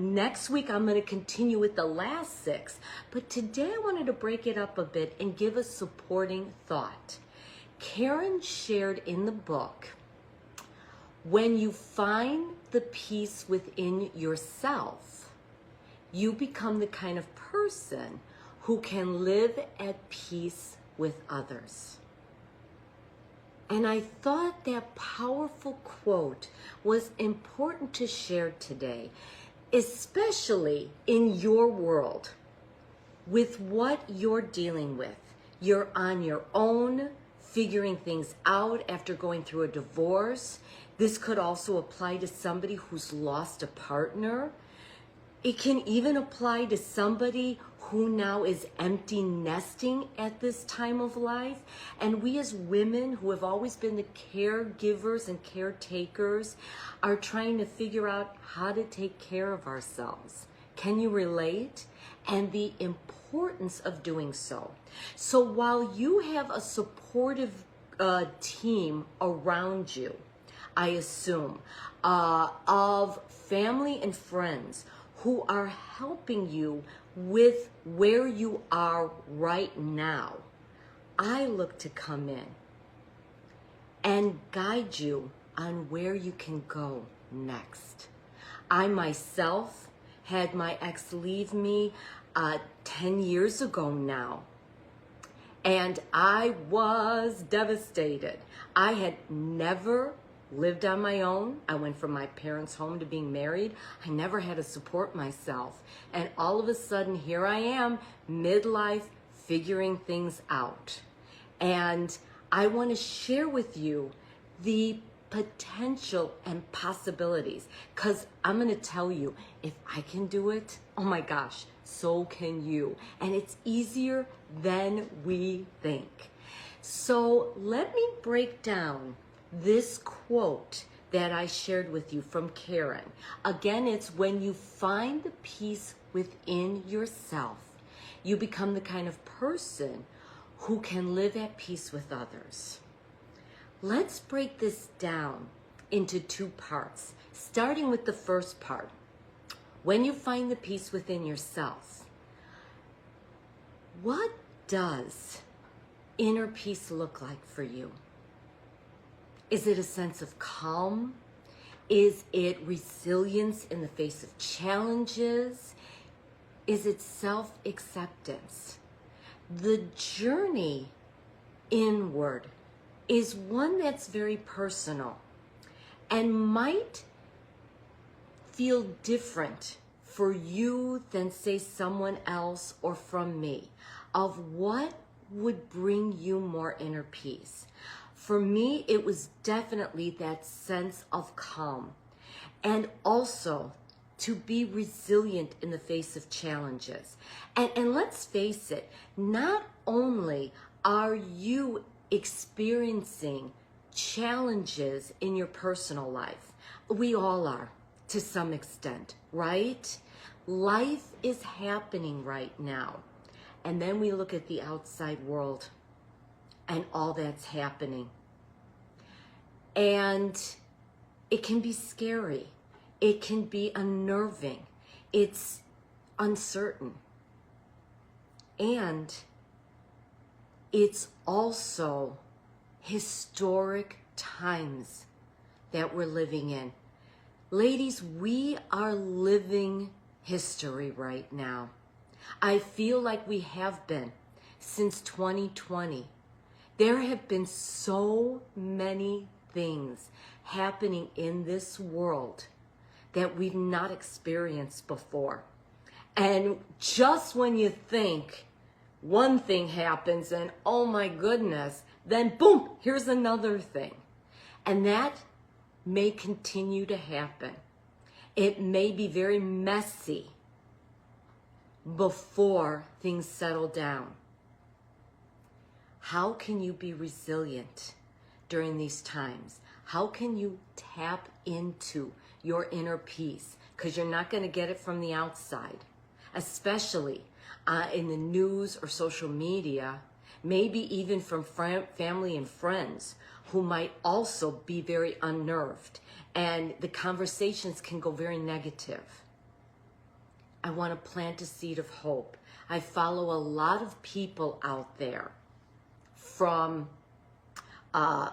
Next week, I'm going to continue with the last 6, but today I wanted to break it up a bit and give a supporting thought. Karen shared in the book, when you find the peace within yourself, you become the kind of person who can live at peace with others. And I thought that powerful quote was important to share today, especially in your world, with what you're dealing with. You're on your own, figuring things out after going through a divorce. This could also apply to somebody who's lost a partner. It can even apply to somebody who now is empty nesting at this time of life. And we as women who have always been the caregivers and caretakers are trying to figure out how to take care of ourselves. Can you relate? And the importance of doing so. So while you have a supportive team around you, I assume, of family and friends who are helping you with where you are right now, I look to come in and guide you on where you can go next. I myself had my ex leave me 10 years ago now, and I was devastated. I had never lived on my own. I went from my parents' home to being married. I never had to support myself. And all of a sudden, here I am, midlife, figuring things out. And I want to share with you the potential and possibilities. Because I'm going to tell you, if I can do it, oh my gosh, so can you. And it's easier than we think. So let me break down this quote that I shared with you from Karen. Again, it's when you find the peace within yourself, you become the kind of person who can live at peace with others. Let's break this down into 2 parts, starting with the first part. When you find the peace within yourself, what does inner peace look like for you? Is it a sense of calm? Is it resilience in the face of challenges? Is it self-acceptance? The journey inward is one that's very personal and might feel different for you than, say, someone else or from me, of what would bring you more inner peace. For me, it was definitely that sense of calm, and also to be resilient in the face of challenges. And let's face it, not only are you experiencing challenges in your personal life, we all are to some extent, right? Life is happening right now. And then we look at the outside world and all that's happening. And it can be scary. It can be unnerving. It's uncertain. And it's also historic times that we're living in. Ladies, we are living history right now. I feel like we have been since 2020. There have been so many things happening in this world that we've not experienced before. And just when you think one thing happens and oh my goodness, then boom, here's another thing. And that may continue to happen. It may be very messy before things settle down. How can you be resilient during these times? How can you tap into your inner peace? Because you're not going to get it from the outside, especially in the news or social media, maybe even from family and friends who might also be very unnerved, and the conversations can go very negative. I want to plant a seed of hope. I follow a lot of people out there, from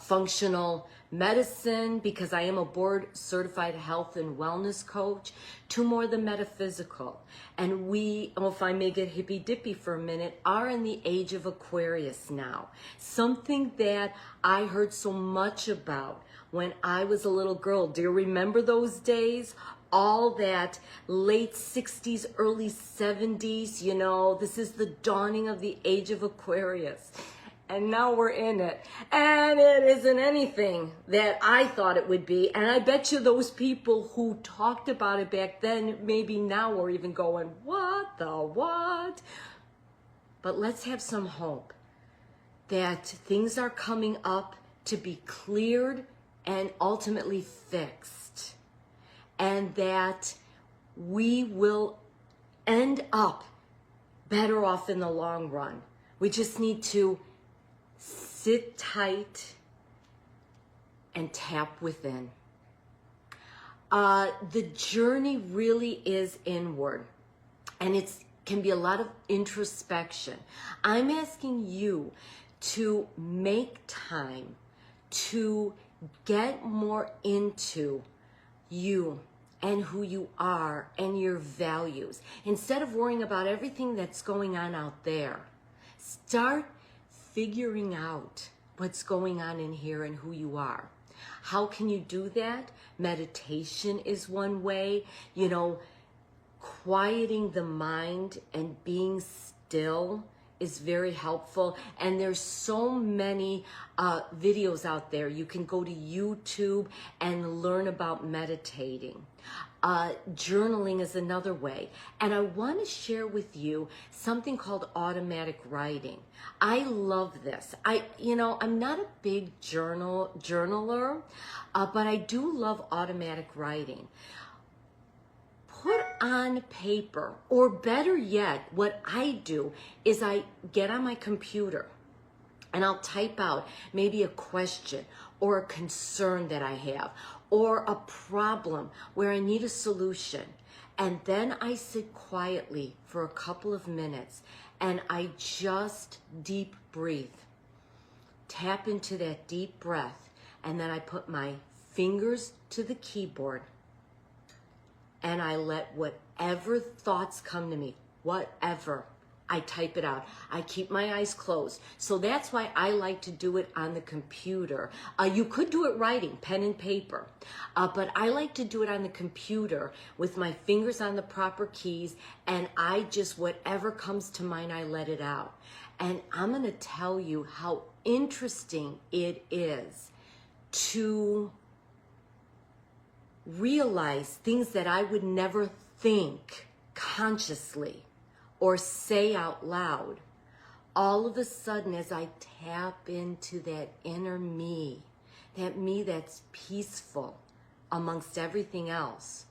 functional medicine, because I am a board certified health and wellness coach, to more the metaphysical. And we, if I may get hippy dippy for a minute, are in the age of Aquarius now. Something that I heard so much about when I was a little girl. Do you remember those days? All that late 60s, early 70s, you know, this is the dawning of the age of Aquarius. And now we're in it. And it isn't anything that I thought it would be. And I bet you those people who talked about it back then, maybe now are even going, what the what? But let's have some hope that things are coming up to be cleared and ultimately fixed. And that we will end up better off in the long run. We just need to sit tight and tap within. The journey really is inward, and it can be a lot of introspection. I'm asking you to make time to get more into you and who you are and your values. Instead of worrying about everything that's going on out there, start figuring out what's going on in here and who you are. How can you do that? Meditation is one way. You know, quieting the mind and being still is very helpful. And there's so many videos out there. You can go to YouTube and learn about meditating. Journaling is another way. And I want to share with you something called automatic writing. I love this. I'm not a big journaler, but I do love automatic writing. Put on paper, or better yet, what I do is I get on my computer and I'll type out maybe a question or a concern that I have, or a problem where I need a solution. And then I sit quietly for a couple of minutes and I just deep breathe, tap into that deep breath, and then I put my fingers to the keyboard and I let whatever thoughts come to me, whatever, I type it out. I keep my eyes closed. So that's why I like to do it on the computer. You could do it writing, pen and paper, but I like to do it on the computer with my fingers on the proper keys, and I just, whatever comes to mind, I let it out. And I'm going to tell you how interesting it is to realize things that I would never think consciously or say out loud. All of a sudden, as I tap into that inner me, that me that's peaceful amongst everything else,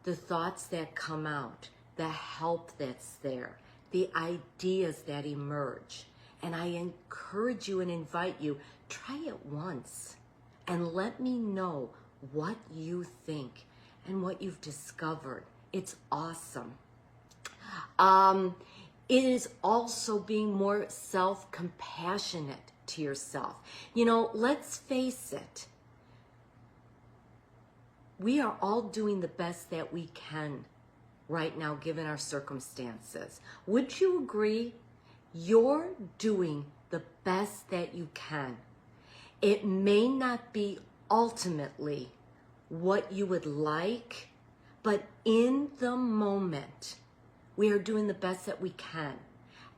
the thoughts that come out, the help that's there, the ideas that emerge. And I encourage you and invite you, try it once and let me know what you think and what you've discovered. It's awesome. It is also being more self-compassionate to yourself. You know, let's face it. We are all doing the best that we can right now, given our circumstances. Would you agree? You're doing the best that you can. It may not be ultimately what you would like, but in the moment, we are doing the best that we can.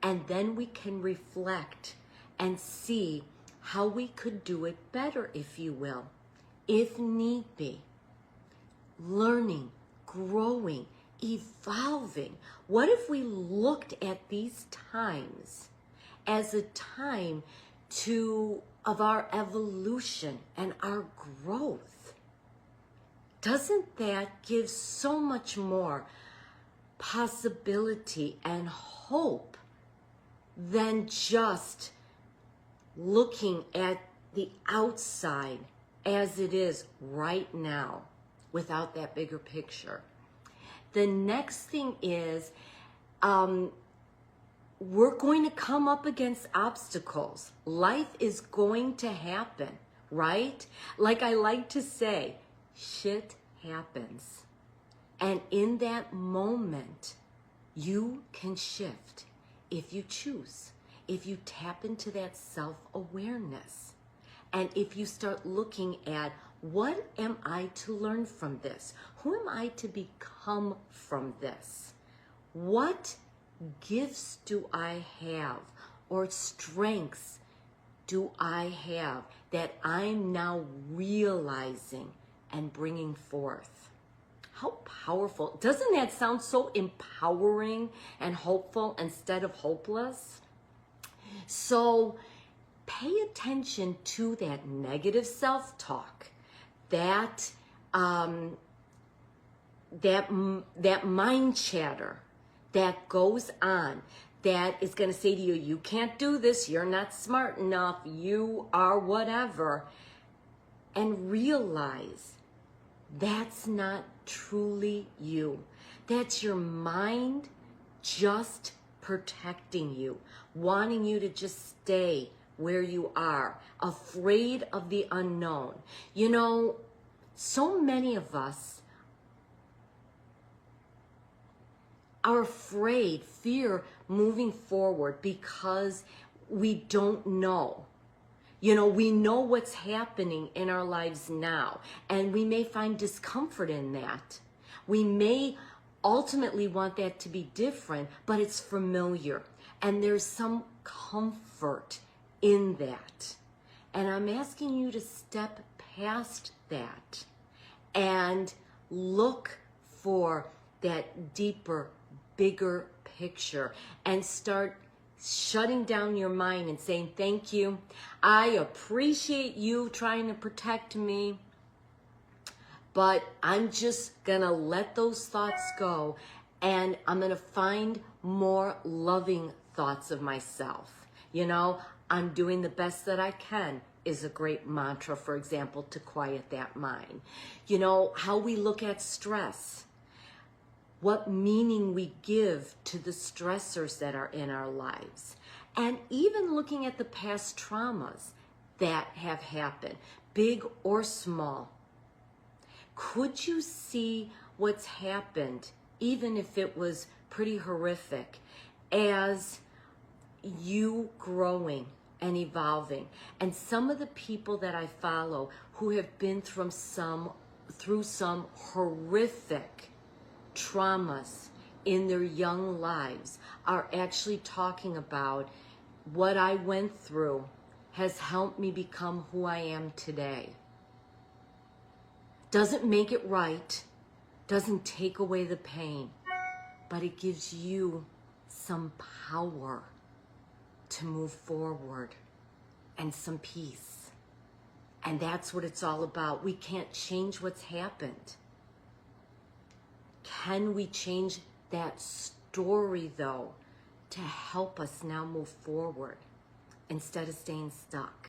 And then we can reflect and see how we could do it better, if you will, if need be. Learning, growing, evolving. What if we looked at these times as a time of our evolution and our growth? Doesn't that give so much more possibility and hope than just looking at the outside as it is right now without that bigger picture? The next thing is, we're going to come up against obstacles. Life is going to happen, right? Like I like to say, shit happens. And in that moment, you can shift if you choose, if you tap into that self-awareness, and if you start looking at, what am I to learn from this? Who am I to become from this? What gifts do I have, or strengths do I have that I'm now realizing and bringing forth? How powerful. Doesn't that sound so empowering and hopeful instead of hopeless? So pay attention to that negative self-talk, that mind chatter that goes on, that is going to say to you, you can't do this, you're not smart enough, you are whatever. And realize that's not truly you. That's your mind just protecting you, wanting you to just stay where you are, afraid of the unknown. You know, so many of us are afraid, fear moving forward because we don't know. You know, we know what's happening in our lives now, and we may find discomfort in that. We may ultimately want that to be different, but it's familiar, and there's some comfort in that. And I'm asking you to step past that and look for that deeper, bigger picture, and start shutting down your mind and saying, thank you. I appreciate you trying to protect me, but I'm just gonna let those thoughts go, and I'm gonna find more loving thoughts of myself. You know, I'm doing the best that I can is a great mantra, for example, to quiet that mind. You know, how we look at stress, what meaning we give to the stressors that are in our lives, and even looking at the past traumas that have happened, big or small. Could you see what's happened, even if it was pretty horrific, as you growing and evolving? And some of the people that I follow who have been through some horrific traumas in their young lives are actually talking about, what I went through has helped me become who I am today. Doesn't make it right, doesn't take away the pain, but it gives you some power to move forward and some peace. And that's what it's all about. We can't change what's happened. Can we change that story, though, to help us now move forward instead of staying stuck?